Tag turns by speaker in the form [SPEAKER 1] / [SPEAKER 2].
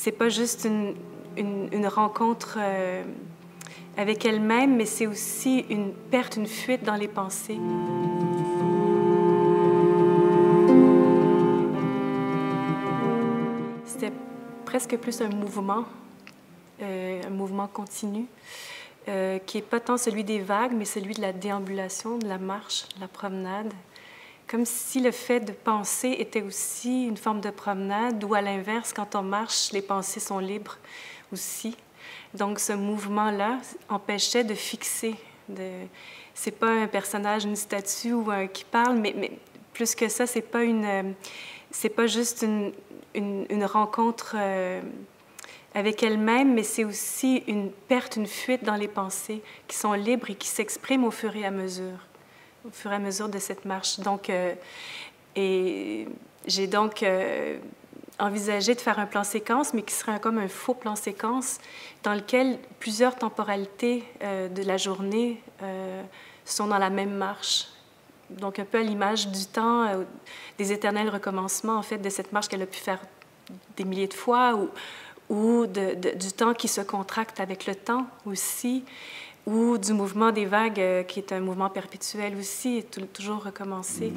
[SPEAKER 1] c'est pas juste une rencontre avec elle-même, mais c'est aussi une perte, une fuite dans les pensées. C'était presque plus un mouvement continu, qui n'est pas tant celui des vagues, mais celui de la déambulation, de la marche, de la promenade. Comme si le fait de penser était aussi une forme de promenade, ou à l'inverse, quand on marche, les pensées sont libres aussi. Donc ce mouvement-là empêchait de fixer. C'est pas un personnage, une statue qui parle, mais plus que ça, c'est pas juste une rencontre avec elle-même, mais c'est aussi une perte, une fuite dans les pensées qui sont libres et qui s'expriment au fur et à mesure de cette marche. Donc, j'ai donc envisagé de faire un plan séquence, mais qui serait comme un faux plan séquence, dans lequel plusieurs temporalités de la journée sont dans la même marche. Donc, un peu à l'image du temps, des éternels recommencements, en fait, de cette marche qu'elle a pu faire des milliers de fois, ou du temps qui se contracte avec le temps aussi, ou du mouvement des vagues, qui est un mouvement perpétuel aussi, et toujours recommencer.